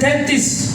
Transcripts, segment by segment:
33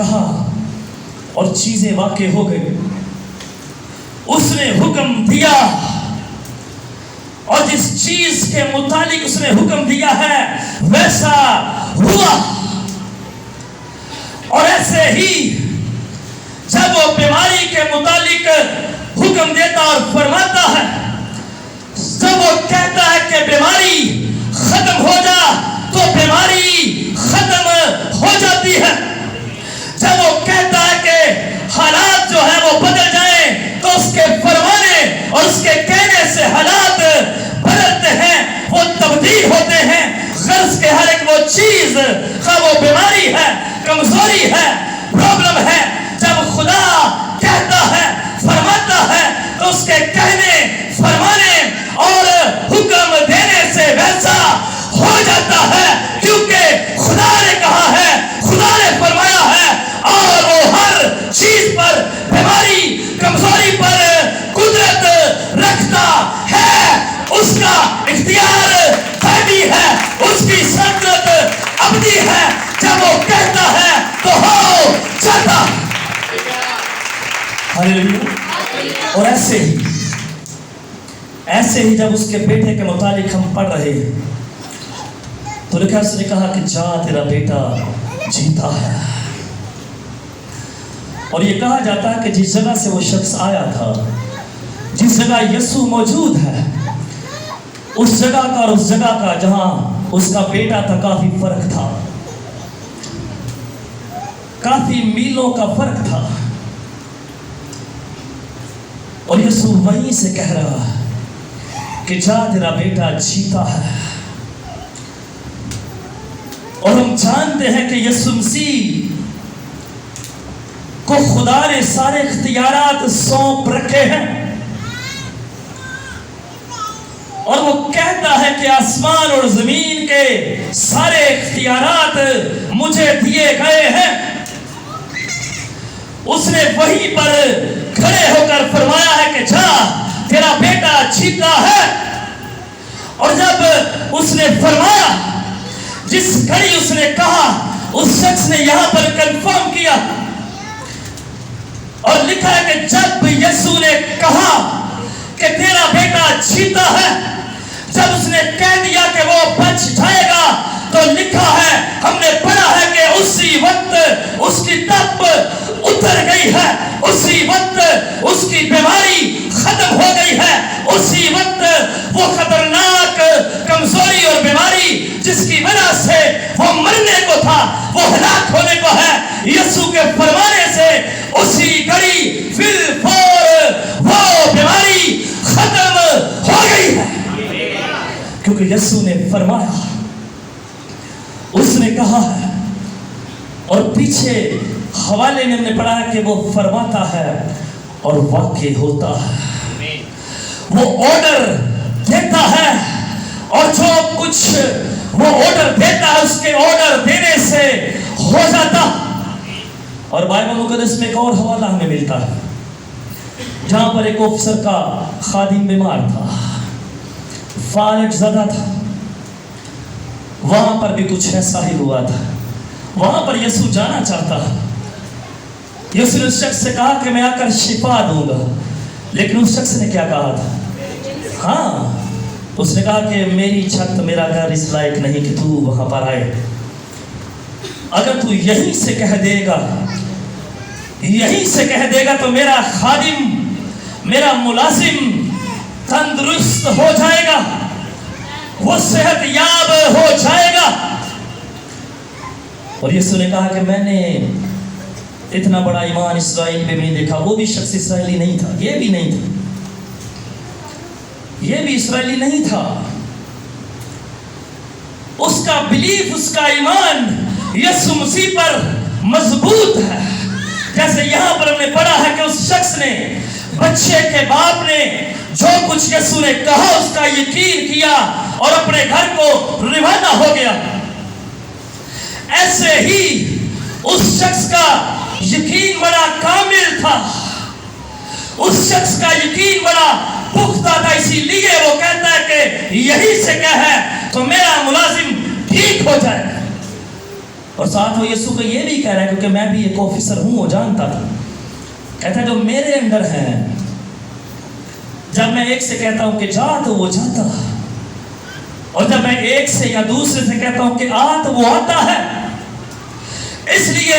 کہا اور چیزیں واقع ہو گئی. اس نے حکم دیا اور جس چیز کے متعلق اس نے حکم دیا ہے ویسا ہوا. اور ایسے ہی جب وہ بیماری کے متعلق حکم دیتا اور فرماتا ہے، جب وہ کہتا ہے کہ بیماری ختم ہو جا تو بیماری ختم ہو جاتی ہے. جب وہ کہتا ہے کہ حالات جو ہے وہ بدل جائیں تو اس کے فرمانے اور اس کے کہنے سے حالات بدلتے ہیں، وہ تبدیل ہوتے ہیں. غرض کے ہر ایک وہ چیز، خواہ وہ بیماری ہے، کمزوری ہے، پرابلم ہے، جب خدا کہتا ہے، فرماتا ہے تو اس کے کہنے، فرمانے اور حکم دینے سے ویسا ہو جاتا ہے، کیونکہ خدا نے کہا ہے، خدا نے فرمایا ہے. اور وہ ہر چیز پر، بیماری، کمزوری پر قدرت رکھتا ہے. اس کا اختیار دائمی ہے، اس کی سلطنت ابدی ہے. جب وہ کہتا ہے تو ہو جاتا. اور ایسے ہی جب اس کے بیٹے کے متعلق ہم پڑھ رہے ہیں تو لکھا، اس نے کہا کہ جا تیرا بیٹا جیتا ہے. اور یہ کہا جاتا ہے کہ جس جگہ سے وہ شخص آیا تھا، جس جگہ یسوع موجود ہے، اس جگہ کا اور اس جگہ کا جہاں اس کا بیٹا تھا کافی فرق تھا، کافی میلوں کا فرق تھا. اور یسوع وہیں سے کہہ رہا ہے کہ جا تیرا بیٹا جیتا ہے. اور ہم جانتے ہیں کہ یسوع مسیح کو خدا نے سارے اختیارات سونپ رکھے ہیں، اور وہ کہتا ہے کہ آسمان اور زمین کے سارے اختیارات مجھے دیے گئے ہیں. اس نے وہیں پر کھڑے ہو کر فرمایا ہے کہ جا تیرا بیٹا جیتا ہے. اور جب اس نے فرمایا، جس گھڑی اس نے کہا، اس شخص نے یہاں پر کنفرم کیا اور لکھا ہے کہ جب یسوع نے کہا کہ تیرا بیٹا جیتا ہے، جب اس نے کہہ دیا کہ وہ بچ جائے گا، تو لکھا ہے، ہم نے پڑھا ہے کہ اسی وقت اس کی تپ اتر گئی ہے، اسی وقت اس کی بیماری ختم ہو گئی ہے، اسی وقت وہ خطرناک کمزوری اور بیماری جس کی وجہ سے وہ مرنے کو تھا، وہ ہلاک ہونے کو ہے، یسوع کے فرمانے سے اسی گھڑی فور وہ بیماری ختم ہو گئی ہے. کیونکہ یسوع نے فرمایا، اس نے کہا ہے. اور پیچھے حوالے میں ہم نے پڑھا ہے کہ وہ فرماتا ہے اور واقع ہوتا ہے. وہ آرڈر دیتا ہے اور جو کچھ وہ آرڈر دیتا ہے اس کے آرڈر دینے سے ہو جاتا. اور بائبل مقدس میں ایک اور حوالہ ہمیں ملتا ہے جہاں پر ایک افسر کا خادم بیمار تھا، فالج زدہ تھا. وہاں پر بھی کچھ ایسا ہی ہوا تھا. وہاں پر یسوع جانا چاہتا. یسوع نے اس شخص سے کہا کہ میں آ کر شفا دوں گا، لیکن اس شخص نے کیا کہا تھا؟ ہاں، اس نے کہا کہ میری چھت، میرا گھر اس لائق نہیں کہ تو وہاں پر آئے. اگر تو یہیں سے کہہ دے گا تو میرا خادم، میرا ملازم تندرست ہو جائے گا، وہ صحت یاب ہو جائے گا. اور یسوع نے کہا کہ میں نے اتنا بڑا ایمان اسرائیل میں نہیں دیکھا. وہ بھی شخص اسرائیلی نہیں تھا، یہ بھی نہیں تھا، یہ بھی اسرائیلی نہیں تھا. اس کا بلیف، اس کا ایمان یسوع مسیح پر مضبوط ہے. جیسے یہاں پر ہم نے پڑھا ہے کہ اس شخص نے، بچے کے باپ نے جو کچھ یسوع نے کہا اس کا یقین کیا اور اپنے گھر کو روانہ ہو گیا. ایسے ہی اس شخص کا یقین بڑا کامل تھا، اس شخص کا یقین بڑا پختہ تھا، اسی لیے وہ کہتا ہے کہ یہی سے کیا ہے تو میرا ملازم ٹھیک ہو جائے. اور ساتھ وہ یسوع کو یہ بھی کہہ رہا ہے کیونکہ میں بھی ایک آفیسر ہوں، وہ جانتا تھا، کہتا ہے جو میرے اندر ہے، جب میں ایک سے کہتا ہوں کہ جا تو وہ جاتا، اور جب میں ایک سے یا دوسرے سے کہتا ہوں کہ آ تو وہ آتا ہے۔ اس لیے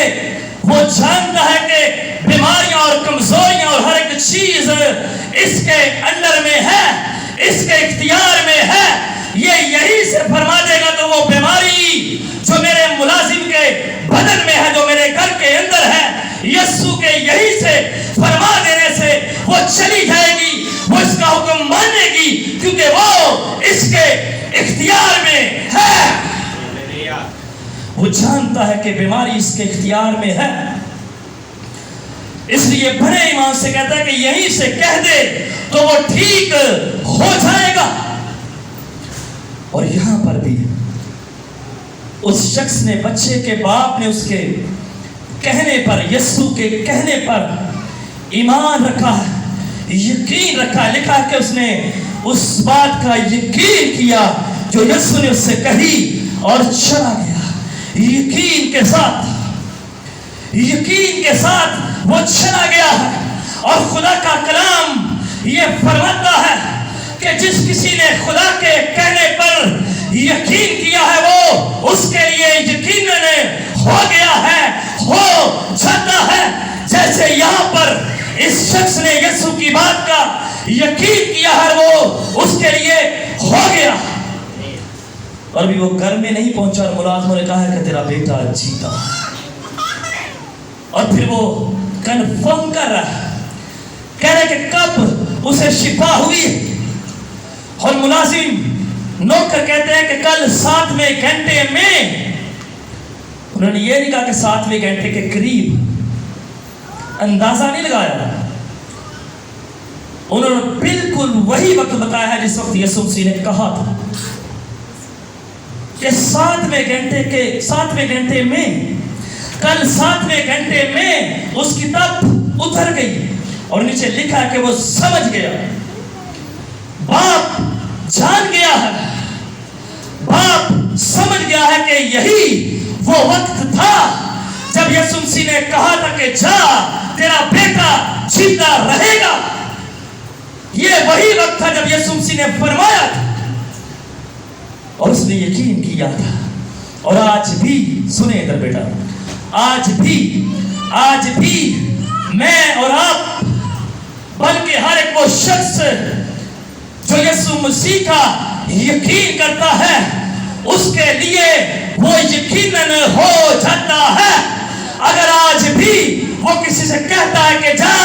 وہ جانتا ہے کہ بیماریاں اور کمزوریاں اور ہر ایک چیز اس کے اندر میں ہے، اس کے اختیار میں ہے۔ یہ یہی سے فرما دے گا تو وہ بیماری جو میرے ملازم کے بدن میں ہے، جو میرے گھر کے اندر ہے، یسوع کے یہی سے فرما دینے سے وہ چلی جائے گی، وہ اس کا حکم مانے گی، کیونکہ وہ اس کے اختیار میں ہے۔ وہ جانتا ہے کہ بیماری اس کے اختیار میں ہے، اس لیے بڑے ایمان سے کہتا ہے کہ یہیں سے کہہ دے تو وہ ٹھیک ہو جائے گا۔ اور یہاں پر بھی اس شخص نے، بچے کے باپ نے اس کے کہنے پر، یسوع کے کہنے پر ایمان رکھا ہے، یقین رکھا ہے۔ لکھا ہے کہ اس نے اس بات کا یقین کیا جو یسوع نے اس سے کہی اور چلا گیا۔ یقین کے ساتھ وہ چلا گیا ہے۔ اور خدا کا کلام یہ فرماتا ہے کہ جس کسی نے خدا کے کہنے پر یقین کیا ہے وہ اس کے لیے یقیناً ہو گیا ہے، ہو جاتا ہے۔ جیسے یہاں پر اس شخص نے یسوع کی بات کا یقین کیا ہے، وہ اس کے لیے ہو گیا۔ اور بھی وہ گھر میں نہیں پہنچا اور ملازموں نے کہا ہے کہ تیرا بیٹا جیتا، اور پھر وہ کنفرم کر رہا ہے، کہہ رہے کہ کب اسے شفا ہوئی، اور ملازم نوکر کہتے ہیں کہ کل 7ویں گھنٹے میں۔ انہوں نے یہ نہیں کہا کہ 7ویں گھنٹے کے قریب، اندازہ نہیں لگایا، انہوں نے بالکل وہی وقت بتایا ہے جس وقت یسوع مسیح نے کہا تھا کہ 7ویں گھنٹے میں، کل 7ویں گھنٹے میں اس کی تپ اتر گئی۔ اور نیچے لکھا ہے کہ وہ سمجھ گیا، باپ جان گیا ہے، باپ سمجھ گیا ہے کہ یہی وہ وقت تھا جب یسوع مسیح نے کہا تھا کہ جا تیرا بیٹا جیتا رہے گا۔ یہ وہی وقت تھا جب یسوع مسیح نے فرمایا تھا، اور اس نے یقین کیا تھا۔ اور آج بھی سنیں ادھر بیٹا، آج بھی میں اور آپ، بلکہ ہر ایک وہ شخص جو یسوع مسیح کا یقین کرتا ہے، اس کے لیے وہ یقیناً ہو جاتا ہے۔ اگر آج بھی وہ کسی سے کہتا ہے کہ جا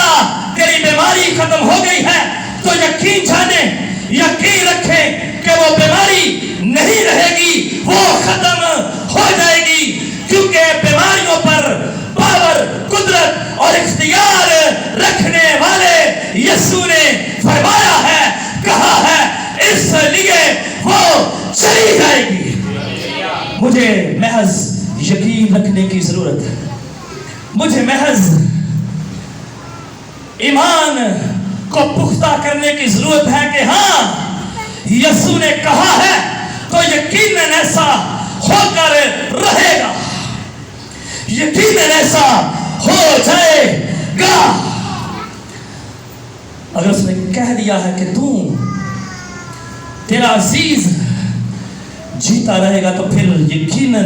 تیری بیماری ختم ہو گئی ہے، تو یقین جانے، یقین رکھیں کہ وہ بیماری نہیں رہے گی، وہ ختم ہو جائے گی، کیونکہ بیماریوں پر پاور، قدرت اور اختیار رکھنے والے یسوع نے فرمایا ہے، کہا ہے، اس لیے وہ چلی جائے گی۔ مجھے محض یقین رکھنے کی ضرورت ہے، مجھے محض ایمان کو پختہ کرنے کی ضرورت ہے کہ ہاں یسوع نے کہا ہے تو یقیناً ایسا ہو کر رہے گا، یقیناً ایسا ہو جائے گا۔ اگر اس نے کہہ دیا ہے کہ تیرا عزیز جیتا رہے گا، تو پھر یقیناً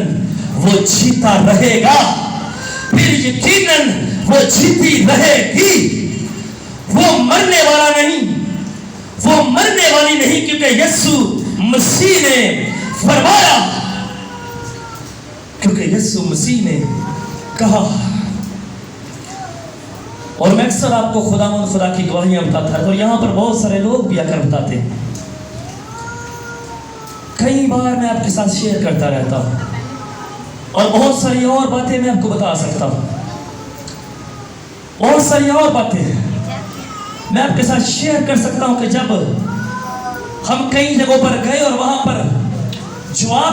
وہ جیتا رہے گا، پھر یقیناً وہ جیتی رہے گی۔ وہ مرنے والا نہیں، وہ مرنے والی نہیں، کیونکہ یسوع مسیح نے فرمایا، کیونکہ یسوع مسیح نے کہا۔ اور میں اکثر آپ کو خدا کی گواہیاں بتاتا ہے، اور یہاں پر بہت سارے لوگ بھی آ کر بتاتے ہیں، کئی بار میں آپ کے ساتھ شیئر کرتا رہتا ہوں، اور بہت ساری اور باتیں میں آپ کو بتا سکتا ہوں، بہت ساری اور باتیں میں آپ کے ساتھ شیئر کر سکتا ہوں کہ جب ہم کئی جگہوں پر گئے اور وہاں پر جو آپ